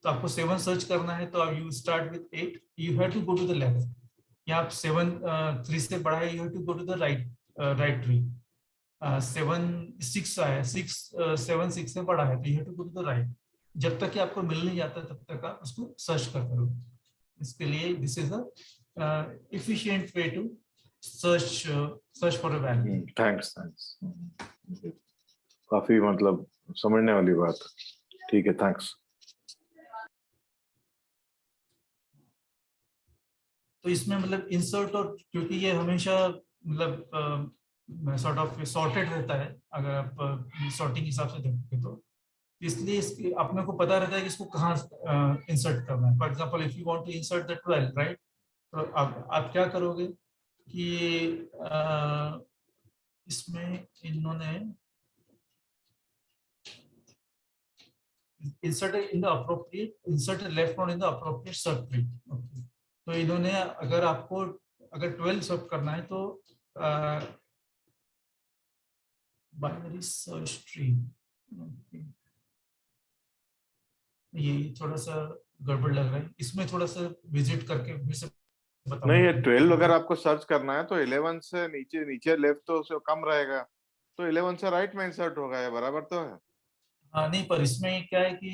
तो आपको 7 सर्च करना है, तो आप you start with 8, you have to go to the left. या आप 7 3 से बड़ा है, you have to go to the right tree. 7 6 आया, 7 6 से बड़ा है, तो you have to go to the right. जब तक कि आपको मिल नहीं जाता तब तक आप उसको सर्च करते रहो। इसके लिए this is a efficient way to search for a value. Thanks काफी मतलब समझने वाली बात। ठीक है, थैंक्स। तो इसमें मतलब इंसर्ट, और क्योंकि ये हमेशा मतलब सॉर्ट ऑफ सॉर्टेड रहता है, अगर आप सॉर्टिंग हिसाब से देखोगे तो इसलिए इसके अपने को पता रहता है कि इसको कहाँ इंसर्ट करना है। For example if you want to insert the 12, right, तो आप क्या करोगे कि इसमें इन्होंने insert in the appropriate, insert left node in the appropriate subtree. Okay. तो इन्होंने अगर आपको अगर 12 सर्व करना है तो बाइनरी सर्च ट्री, ये थोड़ा सा गड़बड़ लग रहा है, इसमें थोड़ा सा विजिट करके फिर से बताऊंगा। नहीं, ये 12 अगर आपको सर्च करना है तो 11 से नीचे लेफ्ट तो उससे कम रहेगा, तो 11 से राइट में इंसर्ट होगा, ये बराबर तो है। हाँ नहीं, पर इसमें क्या है कि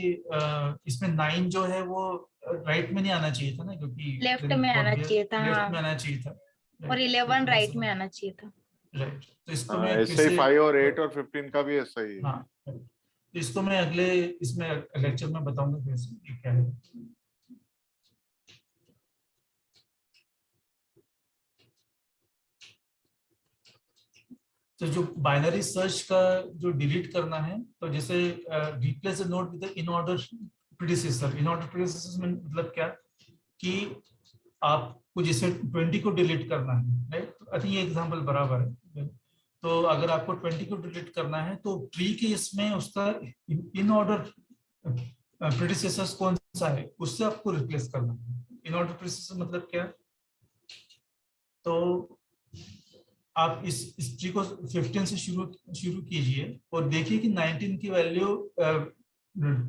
इसमें 9 जो है वो राइट में नहीं आना चाहिए था ना, क्योंकि लेफ्ट में आना चाहिए था। लेफ्ट हाँ, में आना चाहिए था, और 11 राइट में आना चाहिए था। राइट। तो इसको मैं फिर ऐसे ही से 5 और 8 और 15 का भी ऐसा ही है। हाँ, तो इसको मैं अगले इसमें लेक्चर में बताऊंगा कैसे ये क्या है। तो जो बाइनरी सर्च का जो डिलीट करना है, तो जैसे replace the node with in order predecessor. In order predecessor में मतलब क्या कि आपको जैसे 20 को डिलीट करना है, राइट, तो आई थिंक ये एग्जांपल बराबर है। तो अगर आपको 20 को डिलीट करना है तो ट्री के इसमें उसका इन ऑर्डर प्रीडिसेसर कौन सा है उससे आपको रिप्लेस करना है। इन ऑर्डर प्रीडिसेसर मतलब क्या, तो आप इस ट्री को 15 से शुरू कीजिए और देखिए कि 19 की वैल्यू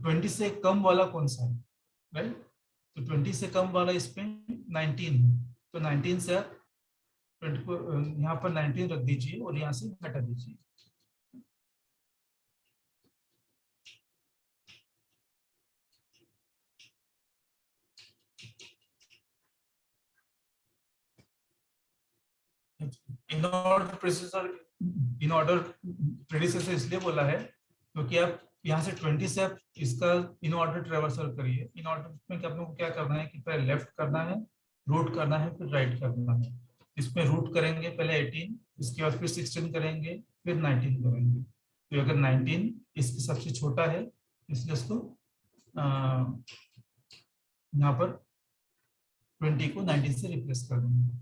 20 से कम वाला कौन सा है, राइट। तो 20 से कम वाला इसमें 19 है, तो 19 से आप 20 को यहाँ पर 19 रख दीजिए और यहाँ से हटा दीजिए। इन ऑर्डर प्रीडिसेसर इसलिए बोला है क्योंकि आप यहाँ से 20 से आप इसका इन ऑर्डर ट्रेवर्सल करिए। इन ऑर्डर में अपने को क्या करना है कि पहले लेफ्ट करना है, रूट करना है, फिर राइट करना है। इसमें रूट करेंगे पहले 18, इसके बाद फिर 16 करेंगे, फिर 19 करेंगे। तो अगर 19 इसके सबसे छोटा है इसलिए उसको यहाँ पर 20 को 19 से रिप्लेस कर देंगे।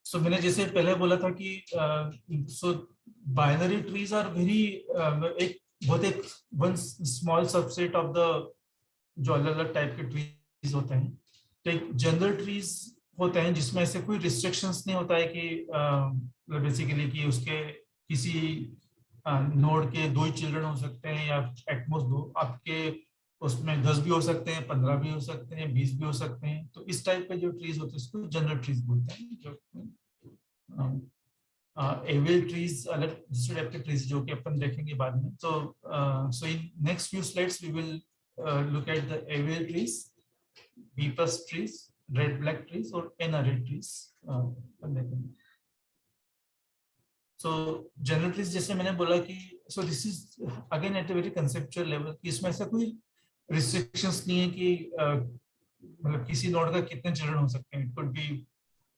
सो मैंने जैसे पहले बोला था कि so binary trees are very एक one small subset of the जो अलग अलग टाइप के ट्रीज होते हैं। तो एक जनरल ट्रीज होते हैं जिसमें ऐसे कोई रिस्ट्रिक्शंस नहीं होता है कि बेसिकली कि उसके किसी नोड के 2 ही चिल्ड्रन हो सकते हैं या एटमोस्ट 2, आपके उसमें 10 भी हो सकते हैं, 15 भी हो सकते हैं, 20 भी हो सकते हैं। तो इस टाइप के जो ट्रीज होते हैं उसको जनरल ट्रीज बोलते हैं। जो एविल ट्रीज अलग दूसरे टाइप के ट्रीज जो कि अपन देखेंगे बाद में। तो so in next few slides we will look at the avial trees, Beepus trees, red black trees और NRA trees। So general trees जैसे मैंने बोला कि so this is again at a very conceptual level कि इसमें ऐसा कोई restrictions नहीं है कि मतलब किसी नोड का कितने चिल्ड्रन हो सकते हैं। It could be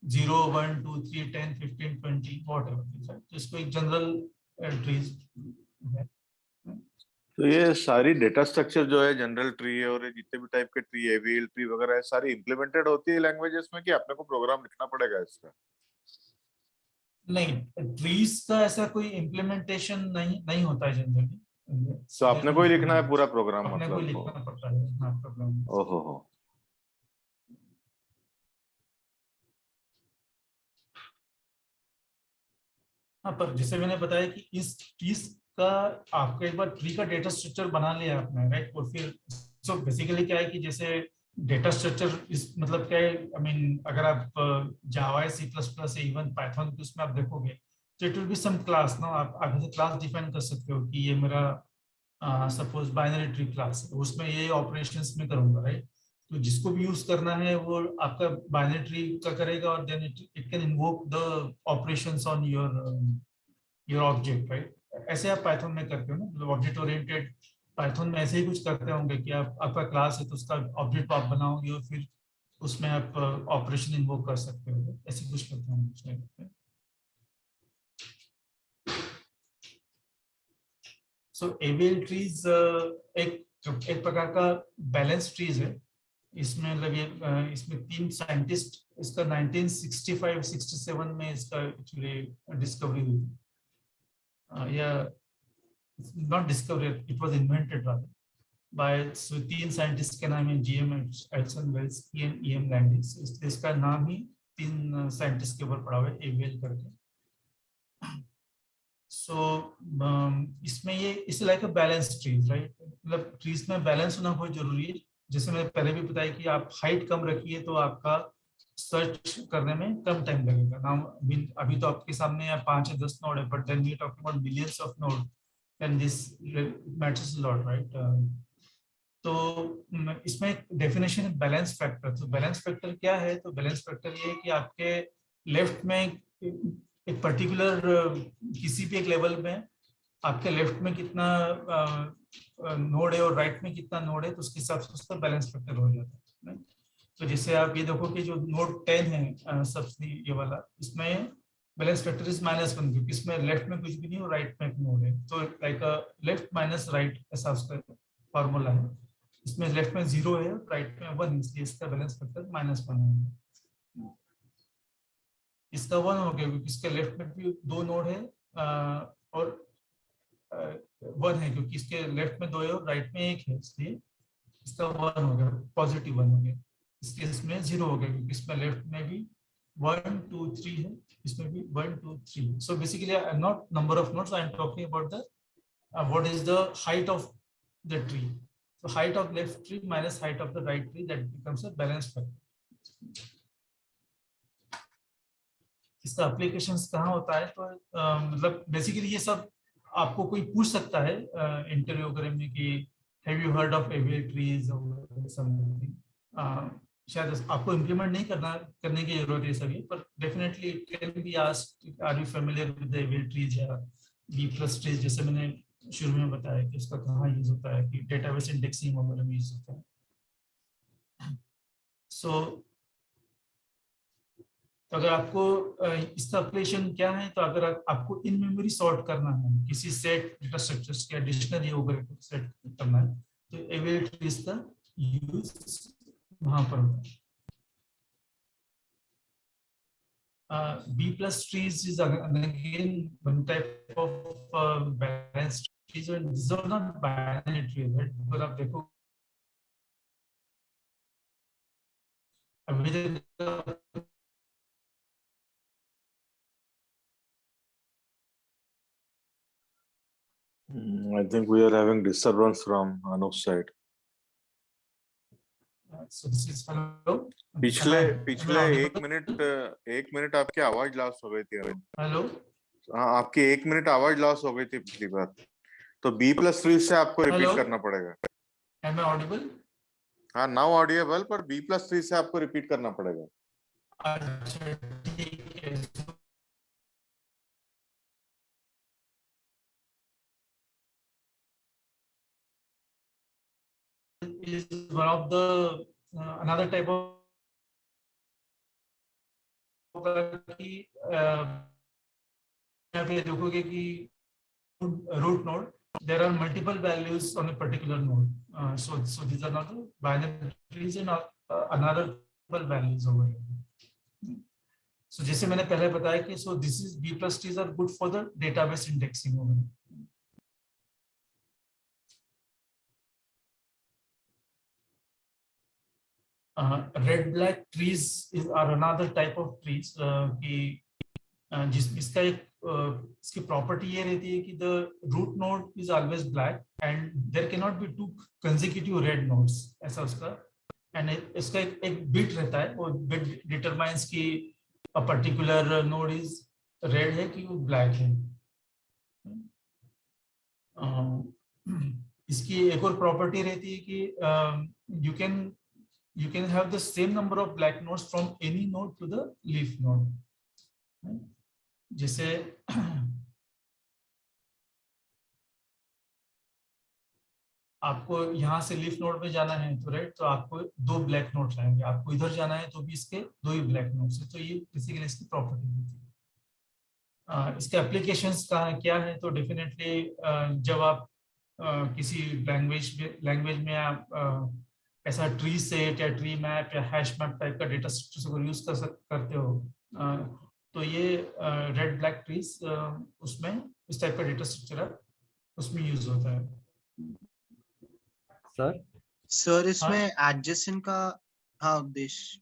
0, 1, 2, 3, 10, 15, 20 whatever। तो इसको एक जनरल ट्रीज है। तो ये सारी डेटा स्ट्रक्चर जो है जनरल ट्री है और ये जितने भी टाइप के ट्री है, व्हील ट्री वगैरह है, सारी इम्प्लीमेंटेड होती है लैंग्वेजेस में कि अपने को प्रोग्राम लिखना पड़ेगा इसका? नहीं, ट्रीज का ऐसा कोई इम्प्लीमेंटेशन नहीं होता है जनरली। तो अपने को ही लिखना है पूरा प्रोग्राम, अपने को मतलब लिखना पड़ता है। हाँ। ओहो हो। हाँ, पर जैसे मैंने बताया कि इस ट्रीज का आपका एक बार ट्री का डेटा स्ट्रक्चर बना लिया आपने, राइट, और फिर सो बेसिकली क्या है कि जैसे डेटा स्ट्रक्चर इस मतलब क्या है, आई मीन अगर आप Java, C plus plus, even Python उसमें आप देखोगे तो it will be some class ना, आप आगे से क्लास डिफाइन कर सकते हो कि ये मेरा सपोज बाइनरी ट्री क्लास है, उसमें ये ऑपरेशंस में करूंगा, राइट। तो जिसको भी यूज करना है वो आपका बाइनरी ट्री का करेगा, और then it can invoke the operations on your object, right. ऐसे आप पाइथन में करते हो ना, मतलब ऑब्जेक्ट ओरिएंटेड पाइथन में ऐसे ही कुछ करते होंगे कि आप आपका क्लास है तो उसका ऑब्जेक्ट आप बनाओगे और फिर उसमें आप ऑपरेशन इन्वोक कर सकते हो, ऐसे कुछ करते होंगे। सो एवीएल ट्रीज एक प्रकार का बैलेंस ट्रीज है। इसमें मतलब ये इसमें 3 साइंटिस्ट इसका 1965-67 में इसका एक्चुअली डिस्कवरी हुई थी, या not discovery, it was invented rather by 3 scientist के नाम है GM Adelson Velsky and EM Landis. इसका नाम ही 3 साइंटिस्ट के ऊपर पड़ा हुआ है, एवीएल करके। सो इसमें ये इस like a balance trees, right, मतलब ट्रीज में बैलेंस होना बहुत जरूरी है। जैसे मैंने पहले भी बताया कि आप हाइट कम रखिए तो आपका सर्च करने में कम टाइम लगेगा ना। अभी तो आपके सामने या 5 या 10 नोड है, but then we talking about millions of node and this matters a lot, right. तो इसमें एक डेफिनेशन है बैलेंस फैक्टर। तो बैलेंस फैक्टर क्या है? तो बैलेंस फैक्टर ये है कि आपके लेफ्ट में एक पर्टिकुलर किसी भी एक लेवल में आपके लेफ्ट में कितना नोड है और राइट में कितना नोड है, तो उसके हिसाब से उसका बैलेंस फैक्टर हो जाता है। तो जैसे आप ये देखो कि जो नोड 10 है सबसे ये वाला, इसमें बैलेंस फैक्टर इज -1, क्योंकि इसमें लेफ्ट में कुछ भी नहीं और राइट में एक नोड है। तो लाइक लेफ्ट माइनस राइट ऐसा उसका फॉर्मूला है। इसमें लेफ्ट में 0 है, राइट में 1, इसलिए इसका बैलेंस फैक्टर -1 है। इसका 1 हो गया क्योंकि इसके लेफ्ट में भी 2 नोड है, और 1 है क्योंकि इसके लेफ्ट में 2 है और राइट में 1 है, इसलिए इसका 1 हो गया, पॉजिटिव 1 हो गया। इसके इसमें 0 हो गया क्योंकि इसमें लेफ्ट में भी 1 2 3 है, इसमें भी 1 2 3। So basically I am not number of nodes, I am talking about the what is the height of the tree. So height of left tree minus height of the right tree, that becomes a balanced factor. इसका applications कहाँ होता है? तो मतलब basically ये सब आपको कोई पूछ सकता है इंटरव्यू वगैरह में कि have you heard of AVL trees और समथिंग। शायद आपको इम्प्लीमेंट नहीं करने की जरूरत है सभी, पर definitely it can be asked, are you familiar with the AVL trees या बी प्लस ट्रीज, जैसे मैंने शुरू में बताया कि उसका कहाँ यूज होता है, कि डेटाबेस इंडेक्सिंग वगैरह में यूज होता है। सो तो अगर आपको इसका एप्लीकेशन क्या है, तो अगर आपको इन मेमोरी सॉर्ट करना है, किसी सेट डेटा स्ट्रक्चर्स के डिक्शनरी वगैरह को सेट करना है, तो एवियल ट्रीज का यूज वहां पर होता है। B plus trees is again one type of balanced trees, and these are not binary trees, right? because आप देखो अभी I think we are having disturbance from Anup's side. so this is hello. पिछले 1 minute आपकी आवाज loss हो गई थी अभी। हेलो, हाँ, आपकी 1 मिनट आवाज लॉस हो गई थी पिछली बार, तो B plus 3 से आपको रिपीट करना पड़ेगा। am I audible? हाँ, नाउ ऑडिएबल, पर B plus 3 से आपको रिपीट करना पड़ेगा। अच्छा ठीक है। is one of the another type of कि यहाँ पे देखोगे कि root node, there are multiple values on a particular node. So these are not the binary trees and another multiple values over here. So जैसे मैंने पहले बताया कि so this is B plus trees are good for the database indexing over here. Red black trees are another type of trees कि इसका एक इसकी property ये रहती है कि the root node is always black and there can not be two consecutive red nodes, ऐसा उसका। एंड इसका एक बिट रहता है, वो बिट डिटरमाइंस कि a particular node is red है कि वो ब्लैक है। इसकी एक और प्रॉपर्टी रहती है कि you can have the same number of black nodes from any node to the leaf node. जैसे आपको यहाँ से लीफ नोड में जाना है तो राइट, तो आपको 2 ब्लैक नोड्स आएंगे, आपको इधर जाना है तो भी इसके 2 ही ब्लैक नोड्स है। तो ये बेसिकली इसकी प्रॉपर्टी होती है। इसके एप्लीकेशंस क्या है, तो डेफिनेटली जब आप किसी लैंग्वेज में आप ऐसा ट्री सेट या ट्री मैप या हैश मैप टाइप का डेटा स्ट्रक्चर को यूज करते हो, तो ये रेड ब्लैक ट्रीज उसमें इस टाइप का डेटा स्ट्रक्चर उसमें यूज होता है। सर इसमें एडजेसेंट का हाँ उद्देश्य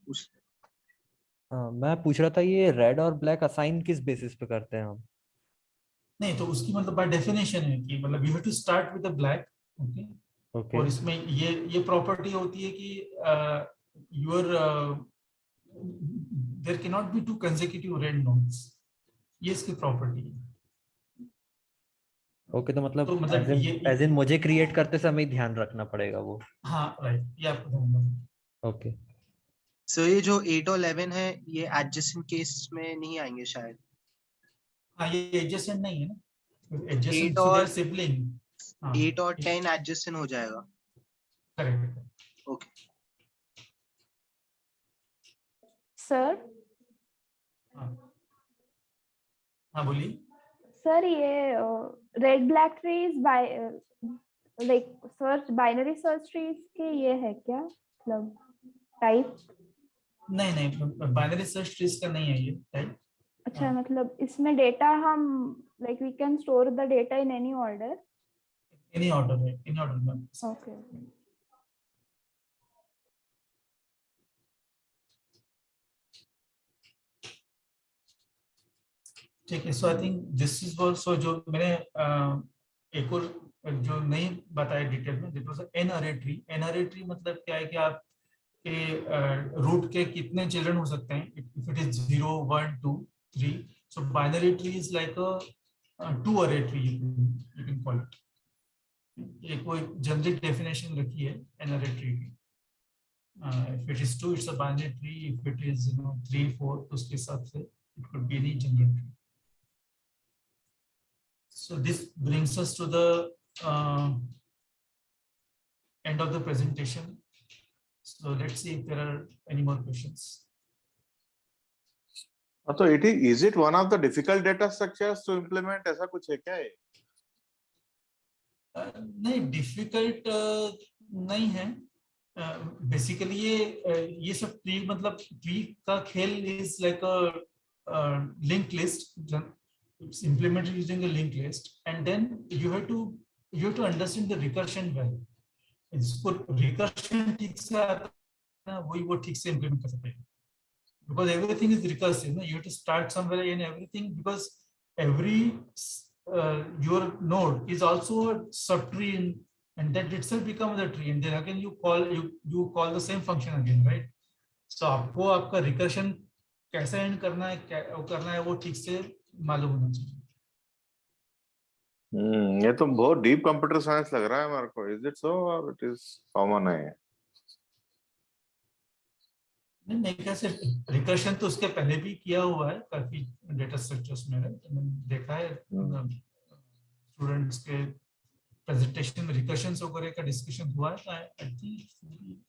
मैं पूछ रहा था ये रेड और ब्लैक असाइन किस बेसिस पे करते हैं हम? नहीं, तो उसकी मतलब बाय डेफिनेशन है कि मतलब you have to start with the black, okay. और इसमें ये प्रॉपर्टी होती है कि your there can not be two consecutive red nodes, ये इसकी प्रॉपर्टी है। ओके, तो मतलब एज इन मुझे क्रिएट करते समय ध्यान रखना पड़ेगा वो। हाँ राइट, ये आपको ध्यान रखना। ओके सो ये जो 8 और 11 है ये एडजेसेंट केस में नहीं आएंगे शायद। हाँ, ये एडजेसेंट नहीं है ना, एडजेसेंट 8 और सिबलिंग। 8 और 10 एडजेसेंट हो जाएगा। करेक्ट। Okay sir. हाँ बोलिए सर, ये red black trees like search binary search trees के ये है क्या मतलब टाइप? नहीं, बाइनरी सर्च ट्रीज का नहीं है ये टाइप। अच्छा, मतलब इसमें डेटा हम like we can store the data in any order में। ओके। ठीक है, so I think this is also जो मैंने एक और जो नहीं बताया डिटेल में, this was an array tree. An array tree मतलब क्या है कि आप के रूट के कितने चिल्ड्रन हो सकते हैं, if it is 0 1 2 3। So binary tree is like अ 2 अरे tree, you can call it. ये कोई जनरिक डेफिनेशन रखी है एन अरे ट्री की। If it is 2 it's a binary tree, if it is 3 4 तो उसके हिसाब से it could be any generic tree. So this brings us to the end of the presentation. So let's see if there are any more questions. तो is it one of the difficult data structures to implement? ऐसा कुछ है क्या ये? नहीं, difficult नहीं है। Basically ये सब ट्री मतलब ट्री का खेल is like a link list. It's implemented using a linked list, and then you have to understand the recursion well. इसको recursion ठीक से आता है ना, वही वो ठीक से implement कर सकते हैं, because everything is recursive. You have to start somewhere and everything, because every your node is also a subtree, and that itself becomes a tree, and then again you call the same function again, right? So आपको आपका recursion कैसे and करना है वो ठीक से मालूम होना चाहिए। ये तो बहुत डीप कंप्यूटर साइंस लग रहा है मेरे को। इज इट सो और इट इज कॉमन है? नहीं, कैसे रिकर्शन तो उसके पहले भी किया हुआ है काफी डेटा स्ट्रक्चर्स में, मैंने देखा है स्टूडेंट्स के प्रेजेंटेशन में रिकर्शन वगैरह का डिस्कशन हुआ है। I think